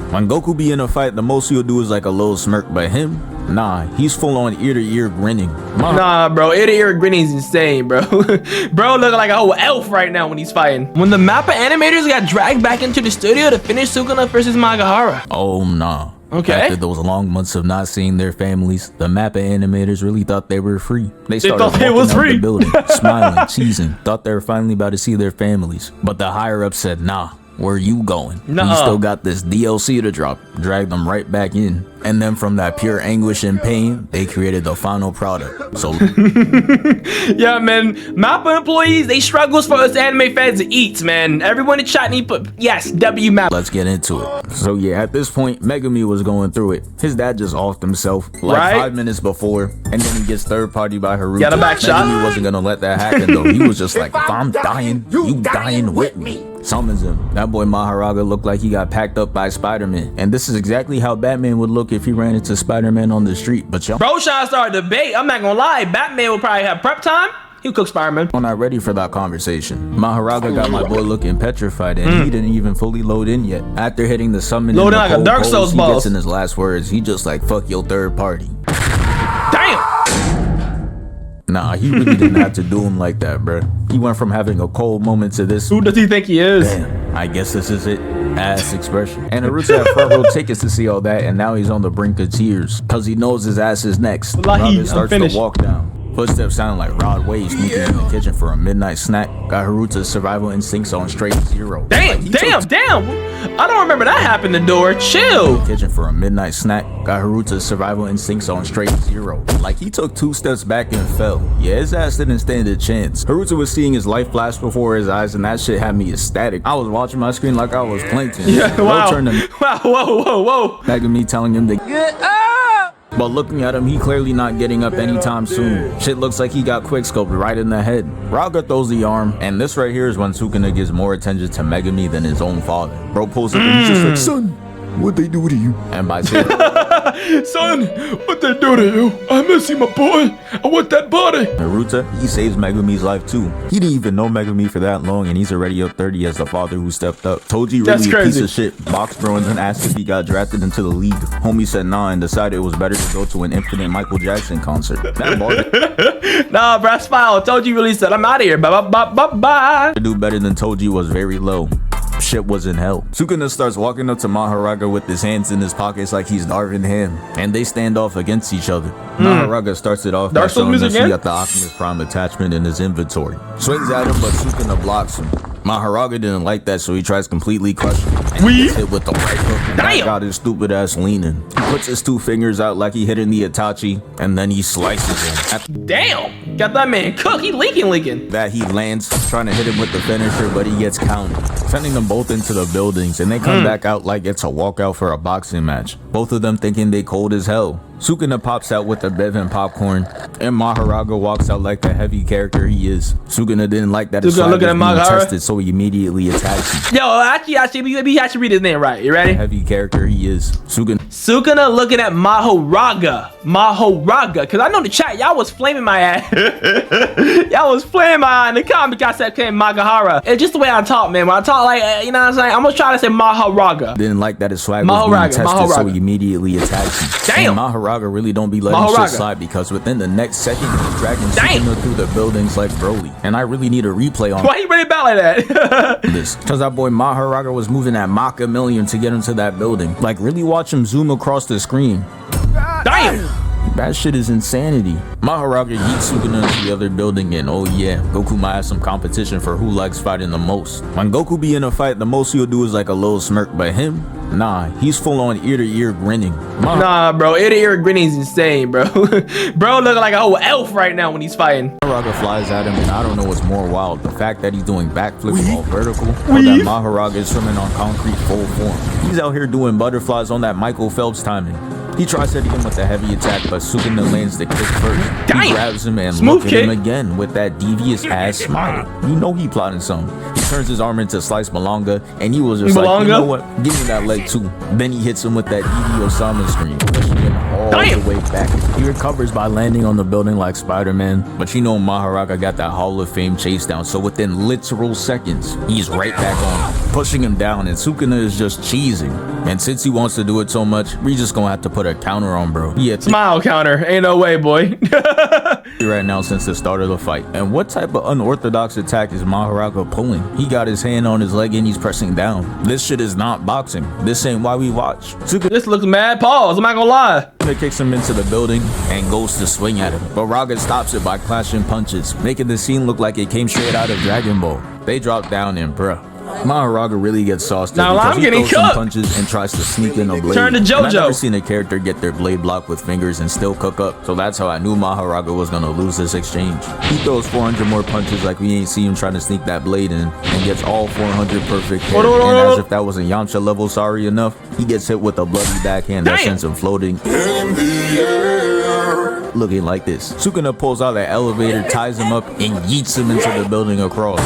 When Goku be in a fight, the most he'll do is like a little smirk, but him, nah, he's full on ear to ear grinning. Nah, bro, ear to ear grinning is insane, bro. Bro looking like a whole elf right now when he's fighting. When the Mappa animators got dragged back into the studio to finish Sukuna versus Magahara. Oh, nah. Okay. After those long months of not seeing their families, the Mappa animators really thought they were free. They started thought they walking was out free. the building, smiling, cheesing, thought they were finally about to see their families. But the higher up said, nah, where you going? Nuh-uh. You still got this DLC to drop. Drag them right back in. And then from that pure anguish and pain, they created the final product. So yeah, man, Mappa employees, they struggles for us anime fans to eat, man. Everyone in chat need put, yes, W Mappa. let's get into it. So yeah, at this point, Megami was going through it. His dad just offed himself like Right? 5 minutes before, and then he gets third party by Haruto. Got a back shot. Megami wasn't gonna let that happen though. He was just like, if I'm dying, you dying with me. Summons him. That boy Maharaga looked like he got packed up by Spider-Man. And this is exactly how Batman would look if he ran into Spider-Man on the street. But y'all Bro trying to start a debate. I'm not gonna lie, Batman would probably have prep time. He'll cook Spider-Man. not ready for that conversation. Maharaga got my boy looking petrified, and he didn't even fully load in yet. After hitting the summon Load in the in like a pole Dark pose, Souls he boss. gets in his last words. He just like, fuck your third party. Damn! Nah, he really didn't have to do him like that, bruh. He went from having a cold moment to this. Who does he think he is? Damn, I guess this is it. Ass expression. And Naruto had front row tickets to see all that, and now he's on the brink of tears because he knows his ass is next. Wallahi, Raga starts I'm finished. to walk down. Footsteps sound like Rod Wave sneaking in the kitchen for a midnight snack. Got Haruto's survival instincts on straight zero. Damn, Like, he damn, took damn. I don't remember that happened the door. Chill. kitchen for a midnight snack. Got Haruto's survival instincts on straight zero. Like he took 2 steps back and fell. Yeah, his ass didn't stand a chance. Haruto was seeing his life flash before his eyes, and that shit had me ecstatic. I was watching my screen like I was Plankton. Yeah, Bro wow. turned to Wow, whoa, whoa, whoa. Megami telling him to get up. But looking at him, he clearly not getting up anytime soon. Shit looks like he got quickscoped right in the head. Raga throws the arm, and this right here is when Sukuna gives more attention to Megami than his own father. Bro pulls up and he's just like, son, what'd they do to you? And by saying Son, what they do to you? I miss you, my boy. I want that body. Naruto, he saves Megami's life too. He didn't even know Megami for that long, and he's already up 30 as the father who stepped up. Toji That's really a crazy. piece of shit. Box bro and asked if he got drafted into the league. Homie said nah and decided it was better to go to an infinite Michael Jackson concert. That boy Nah, bro, that's fine. Toji really said, I'm out of here. Bye, bye, bye, bye, bye. to do better than Toji was very low. Shit was in hell. Sukuna starts walking up to Maharaga with his hands in his pockets like he's Darvin Ham, and they stand off against each other. Maharaga starts it off by Dark Souls showing music us he again? got the Optimus Prime attachment in his inventory. Swings at him, but Sukuna blocks him. Maharaga didn't like that, so he tries completely crushing him. And he gets hit with the right hook, and that Damn! got his stupid ass leaning. He puts his 2 fingers out like he hitting the Itachi, and then he slices him. At Damn. Got that man cooked. He leaking. that he lands, trying to hit him with the finisher, but he gets countered, sending them both into the buildings, and they come back out like it's a walkout for a boxing match. Both of them thinking they cold as hell. Sukuna pops out with the bev and popcorn, and Maharaga walks out like the heavy character he is. Sukuna didn't like that his Sukuna swag looking was at being Mahara? tested, so he immediately attacks him. Yo, actually, he actually read his name right. You ready? Heavy character he is. Sukuna looking at Maharaga. Cause I know the chat, y'all was flaming my ass. Y'all was flaming my eye in the comment. I said, okay, Magahara. It's just the way I talk, man. When I talk like, you know what I'm saying? I'm gonna try to say Maharaga. Didn't like that his swag was being Maharaga, tested, so Maharaga. he immediately attacks him. Damn. And Maharaga really don't be letting Maharaga. shit slide, because within the next second, he's dragging Damn. Sukuna through the buildings like Broly. And I really need a replay on Why he really about like that? this, because that boy Maharaga was moving at Mach a million to get into that building. Like, really watch him zoom across the screen. Damn. That shit is insanity. Maharaga yeets Sukuna into the other building, and oh yeah, Goku might have some competition for who likes fighting the most. When Goku be in a fight, the most he'll do is like a little smirk, but him, nah, he's full on ear to ear grinning. Nah, bro, ear to ear grinning is insane, bro. Bro looking like a whole elf right now when he's fighting. Maharaga flies at him, and I don't know what's more wild, the fact that he's doing backflips all vertical, or that Maharaga is swimming on concrete full form. He's out here doing butterflies on that Michael Phelps timing. He tries hitting him with a heavy attack, but Sukuna lands the kick first. Damn. He grabs him and Smooth look at him kick. again with that devious ass smile. You know he plotting something. He turns his arm into Slice Malanga, and he was just like, you know what? Give me that leg too. Then he hits him with that Edie Osama scream, pushing him all all Damn. the way back. He recovers by landing on the building like Spider-Man, but you know Maharaga got that Hall of Fame chase down, so within literal seconds, he's right back on him, pushing him down, and Sukuna is just cheesing. And since he wants to do it so much, we just gonna have to put a counter on bro. Yeah, Smile counter. Ain't no way, boy. right now since the start of the fight. And what type of unorthodox attack is Maharaga pulling? He got his hand on his leg and he's pressing down. This shit is not boxing. This ain't why we watch. Sukuna This looks mad. Pause. I'm not gonna lie. kicks him into the building and goes to swing at him, but Raga stops it by clashing punches, making the scene look like it came straight out of Dragon Ball. They drop down and bruh, Maharaga really gets sauced Now because I'm he getting throws some cooked. punches and tries to sneak in a blade. Turn to And I've never JoJo. seen a character get their blade blocked with fingers and still cook up, so that's how I knew Maharaga was gonna lose this exchange. He throws 400 more punches like we ain't seen him trying to sneak that blade in, and gets all 400 perfect hit. And as if that wasn't Yamcha level sorry enough, he gets hit with a bloody backhand that Damn. sends him floating in the air, looking like this. Sukuna pulls out that elevator, ties him up, and yeets him into the building across.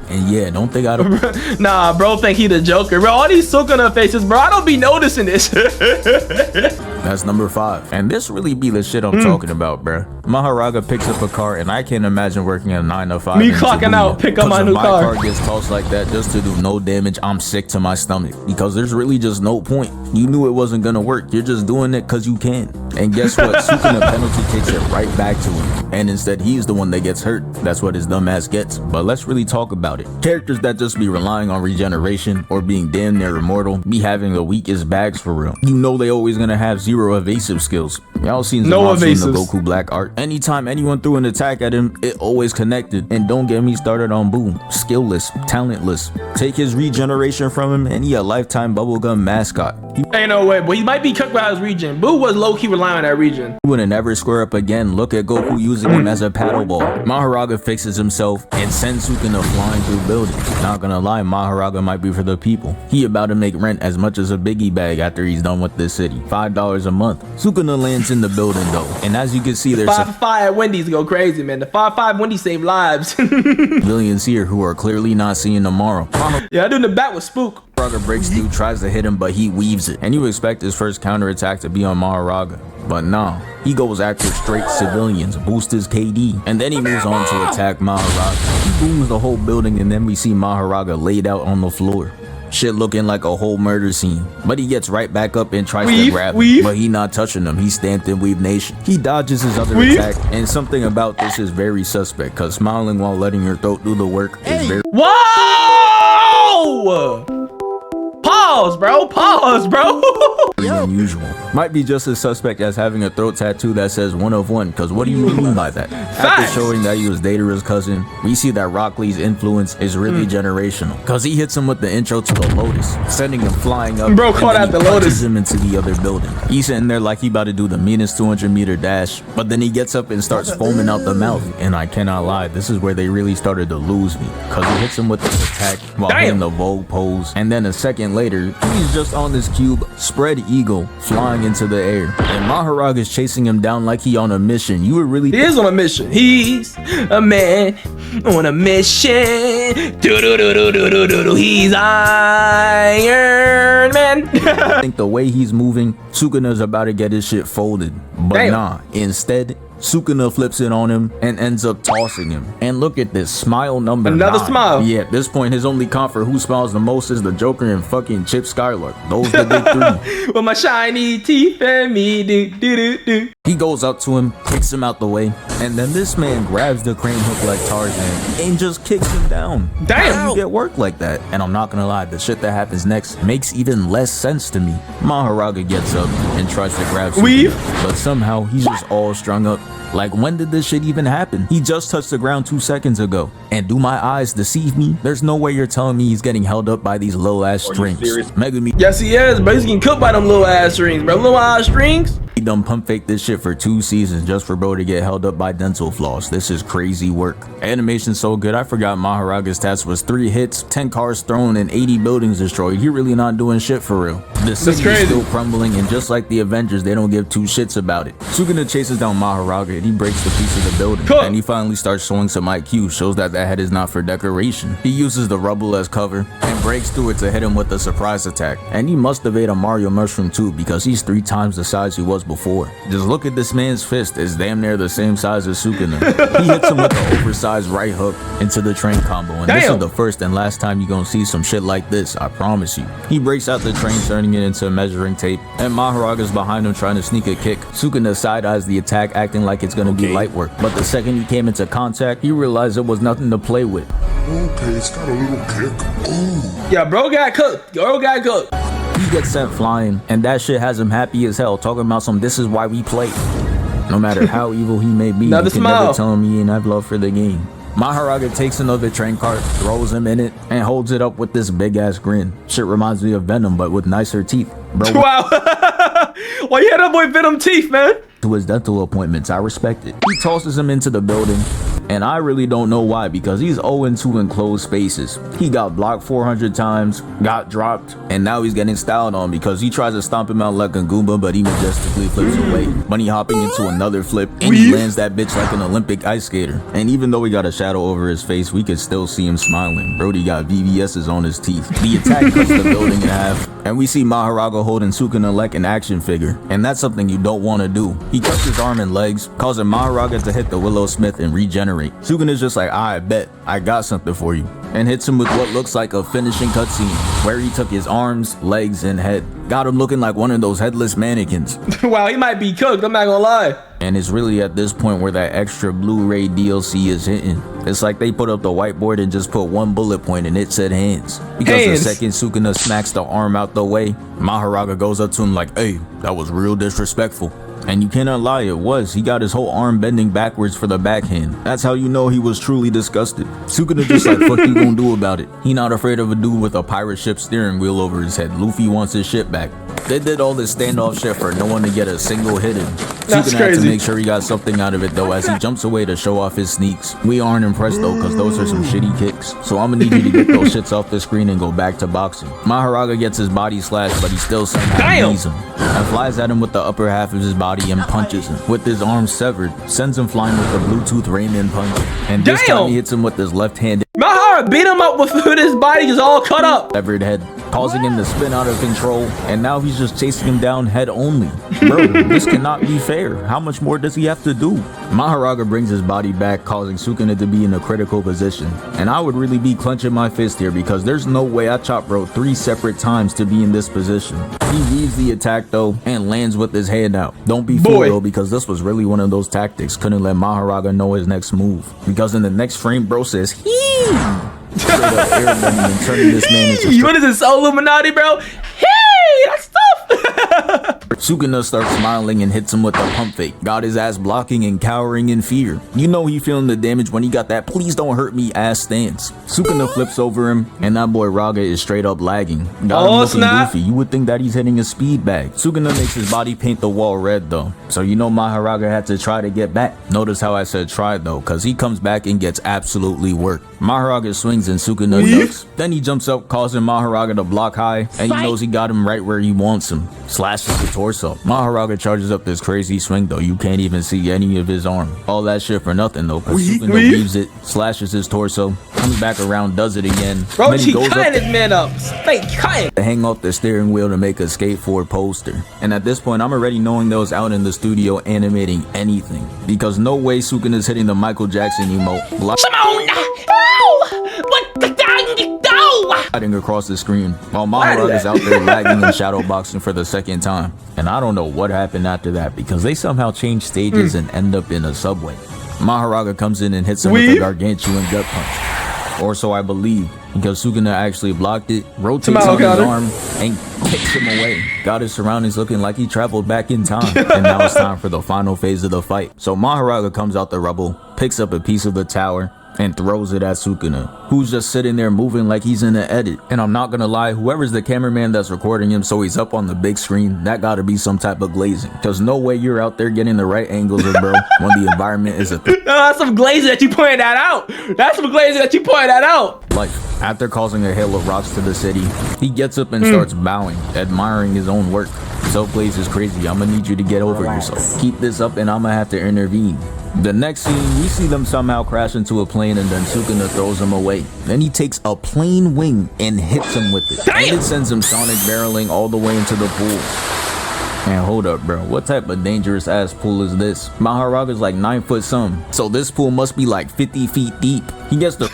And yeah, don't think I don't. Nah, bro, think he the Joker. Bro, all these Sukuna faces, bro, I don't be noticing this. That's number 5. And this really be the shit I'm talking about, bruh. Maharaga picks up a car, and I can't imagine working a 9 to 5. Me in clocking Shibuya. out, pick up my 'Cause new if car. My car gets tossed like that just to do no damage, I'm sick to my stomach. Because there's really just no point. You knew it wasn't gonna work. You're just doing it because you can. And guess what? Sukuna penalty kicks it right back to him. And instead, he's the one that gets hurt. That's what his dumb ass gets. But let's really talk about it. Characters that just be relying on regeneration or being damn near immortal be having the weakest bags for real. You know they always gonna have 0 evasive skills. Y'all seen No Zamasu in the evasives. Goku Black art. Anytime anyone threw an attack at him, it always connected. And don't get me started on Boo. Skillless, talentless. Take his regeneration from him and he a lifetime bubblegum mascot. Ain't no way, but he might be cooked by his region. Boo was low-key relying on that region. He wouldn't ever square up again. Look at Goku using him as a paddleball. Maharaga fixes himself and sends Sukuna flying through buildings. Not gonna lie, Maharaga might be for the people. He about to make rent as much as a biggie bag after he's done with this city. $5 a month. Sukuna lands in the building though, and as you can see, there's 5 for 5 at Wendy's go crazy, man. The 5-5 Wendy's save lives. civilians here who are clearly not seeing tomorrow. Yeah, I do in the back with Spook. Maharaga breaks through, tries to hit him, but he weaves it. And you expect his first counterattack to be on Maharaga. But nah, he goes after straight civilians, boost his KD, and then he moves on to attack Maharaga. He booms the whole building and then we see Maharaga laid out on the floor. Shit looking like a whole murder scene. But he gets right back up and tries to grab him. But he not touching him. He's stamped in Weave Nation. He dodges his other attack. And something about this is very suspect. Cause smiling while letting your throat do the work is very Whoa! Pause, bro. Pause, bro. unusual. Might be just as suspect as having a throat tattoo that says 1 of 1. Cause what do you mean by that? After Facts. showing that he was Datara's cousin, we see that Rock Lee's influence is really generational. Cause he hits him with the intro to the Lotus, sending him flying up. Bro and caught then out he the punches Lotus. him into the other building. He's sitting there like he about to do the meanest 200-meter dash, but then he gets up and starts foaming out the mouth. And I cannot lie, this is where they really started to lose me. Cause he hits him with this attack while Damn. in the Vogue pose, and then a second later, he's just on this cube, spread eagle, flying into the air. And Maharaga is chasing him down like he on a mission. You would really He is on a mission. He's a man on a mission. Do-do-do-do-do-do-do. He's Iron Man. think the way he's moving, Sukuna's about to get his shit folded. But Damn. nah, instead, Sukuna flips it on him and ends up tossing him. And look at this, smile number Another 9. smile. Yeah, at this point, his only comp for who smiles the most is the Joker and fucking Chip Skylark. Those the big 3. With my shiny teeth and me. Do-do-do-do. He goes up to him, kicks him out the way, and then this man grabs the crane hook like Tarzan and just kicks him down. Damn. How do you get work like that? And I'm not gonna lie, the shit that happens next makes even less sense to me. Maharaga gets up and tries to grab Sukuna, Weave. but somehow he's just all strung up. Like, when did this shit even happen? He just touched the ground 2 seconds ago. And do my eyes deceive me? There's no way you're telling me he's getting held up by these little ass strings. Megumi Yes, he is, but he's getting cooked by them little ass strings, bro. Little ass strings. He done pump fake this shit for 2 seasons just for bro to get held up by dental floss. This is crazy work. Animation's so good, I forgot Maharaga's stats was 3 hits, 10 cars thrown, and 80 buildings destroyed. He really not doing shit for real. The city is crazy. still crumbling, and just like the Avengers, they don't give two shits about it. Sukuna chases down Mahoraga, and he breaks the piece of the building. Cool. And he finally starts showing some IQ, shows that head is not for decoration. He uses the rubble as cover, and breaks through it to hit him with a surprise attack. And he must have ate a Mario mushroom too, because he's 3 times the size he was before. Just look at this man's fist, it's damn near the same size as Sukuna. He hits him with the oversized right hook into the train combo, and this is the first and last time you're gonna see some shit like this, I promise you. He breaks out the train, turning it into measuring tape, and Mahoraga's behind him trying to sneak a kick. Sukuna side-eyes the attack, acting like it's gonna be light work, but the second he came into contact, he realized it was nothing to play with. Okay, it's got a little kick. Ooh. Yeah, bro got cooked. Bro got cooked. He gets sent flying, and that shit has him happy as hell, talking about some this is why we play. No matter how evil he may be, Another you can smile. never tell him he ain't have love for the game. Mahoraga takes another train cart, throws him in it, and holds it up with this big ass grin. Shit reminds me of Venom, but with nicer teeth. Bro, Wow. Why you had that boy Venom teeth, man? to his dental appointments, I respect it. He tosses him into the building, and I really don't know why, because he's 0-2 in closed spaces. He got blocked 400 times, got dropped, and now he's getting styled on because he tries to stomp him out like a Goomba, but he majestically flips away. Bunny hopping into another flip, and he lands that bitch like an Olympic ice skater. And even though he got a shadow over his face, we could still see him smiling. Brody got VVS's on his teeth. The attack cuts the building in half, and we see Mahoraga holding Sukuna like an action figure, and that's something you don't want to do. He cuts his arm and legs, causing Mahoraga to hit the Willow Smith and regenerate. Sukuna's just like, I bet, I got something for you, and hits him with what looks like a finishing cutscene, where he took his arms, legs, and head. Got him looking like one of those headless mannequins. Wow, he might be cooked, I'm not gonna lie. And it's really at this point where that extra Blu-ray DLC is hitting. It's like they put up the whiteboard and just put one bullet point and it said hands. Because Hands. the second Sukuna smacks the arm out the way, Mahoraga goes up to him like, hey, that was real disrespectful. And you cannot lie, it was. He got his whole arm bending backwards for the backhand. That's how you know he was truly disgusted. Sukuna just like, fuck you gonna do about it? He not afraid of a dude with a pirate ship steering wheel over his head. Luffy wants his shit back. They did all this standoff shit for no one to get a single hit in. That's Sukuna had to crazy. make sure he got something out of it though, as he jumps away to show off his sneaks. We aren't impressed though, cause those are some shitty kicks. So I'm gonna need you to get those shits off the screen and go back to boxing. Mahoraga gets his body slashed, but he still somehow Damn. knees him and flies at him with the upper half of his body and punches him. With his arm severed, sends him flying with the Bluetooth Rayman punch. And this Damn. time he hits him with his left-handed Mahara beat him up with his body is all cut up. severed head, causing him to spin out of control, and now he's just chasing him down head only. Bro, this cannot be fair. How much more does he have to do? Mahoraga brings his body back, causing Sukuna to be in a critical position. And I would really be clenching my fist here, because there's no way I chopped bro 3 separate times to be in this position. He weaves the attack though, and lands with his hand out. Don't be fooled though, because this was really one of those tactics. Couldn't let Mahoraga know his next move, because in the next frame bro says, hee! Straight up airbending and turning this man into What is this, Illuminati, bro? Hey, that's tough. Sukuna starts smiling and hits him with a pump fake. Got his ass blocking and cowering in fear. You know he feeling the damage when he got that please don't hurt me ass stance. Sukuna flips over him, and that boy Raga is straight up lagging. Got him looking snap. goofy. You would think that he's hitting a speed bag. Sukuna makes his body paint the wall red though, so you know Mahoraga had to try to get back. Notice how I said try though, cause he comes back and gets absolutely worked. Mahoraga swings and Sukuna ducks. Then he jumps up, causing Mahoraga to block high, and he knows he got him right where he wants him. Slashes the torso. Mahoraga charges up this crazy swing though, you can't even see any of his arm. All that shit for nothing though, cause Sukuna weaves it, slashes his torso, comes back around, does it again. Bro, Then he he goes cutting up this man up. Fake cutting. to hang off the steering wheel to make a skateboard poster. And at this point, I'm already knowing those out in the studio animating anything, because no way Sukuna's hitting the Michael Jackson emote. Come on now. Oh, what the dang you do? Sliding across the screen while Mahoraga's out there lagging and shadowboxing for the second time. And I don't know what happened after that, because they somehow change stages and end up in a subway. Mahoraga comes in and hits him with a gargantuan gut punch. Or so I believe, because Sukuna actually blocked it, rotates on his arm, and kicks him away. Got his surroundings looking like he traveled back in time. And now it's time for the final phase of the fight. So Mahoraga comes out the rubble, picks up a piece of the tower, and throws it at Sukuna, who's just sitting there moving like he's in an edit. And I'm not gonna lie, whoever's the cameraman that's recording him so he's up on the big screen, that gotta be some type of glazing. Cause no way you're out there getting the right angles, bro, when the environment is a No, that's some glazing that you pointed that out. That's some glazing that you pointed that out. life. After causing a hail of rocks to the city, he gets up and starts bowing, admiring his own work. Self-glaze is crazy. I'ma need you to get over yourself. Keep this up and I'ma have to intervene. The next scene, we see them somehow crash into a plane and then Sukuna throws him away. Then he takes a plane wing and hits him with it. Damn! And it sends him sonic barreling all the way into the pool. Man, hold up, bro. What type of dangerous ass pool is this? Maharaga's like 9 foot some. So this pool must be like 50 feet deep. He gets the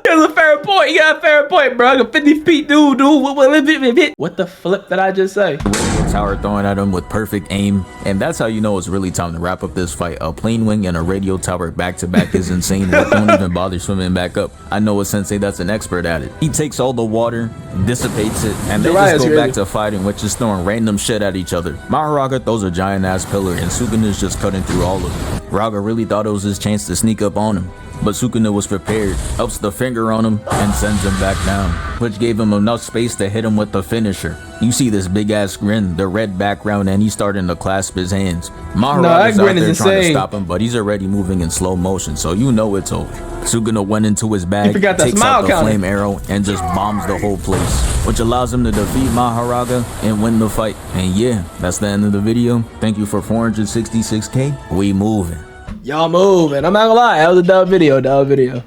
That's a fair point. You got a fair point, bro. Like a 50 feet dude. What the flip did I just say? radio tower throwing at him with perfect aim. And that's how you know it's really time to wrap up this fight. A plane wing and a radio tower back to back is insane. Don't even bother swimming back up. I know a sensei that's an expert at it. He takes all the water, dissipates it, and they just go back to fighting, which is throwing random shit at each other. Maharaga throws a giant ass pillar and Sukuna's just cutting through all of it. Raga really thought it was his chance to sneak up on him, but Sukuna was prepared, ups the finger on him, and sends him back down, which gave him enough space to hit him with the finisher. You see this big ass grin, the red background, and he's starting to clasp his hands. Maharaga's out there trying to stop him, but he's already moving in slow motion, so you know it's over. Sukuna went into his bag, takes out the flame arrow, and just bombs the whole place, which allows him to defeat Maharaga and win the fight. And yeah, that's the end of the video. Thank you for 466K. We moving. Y'all moving. I'm not gonna lie, that was a dub video.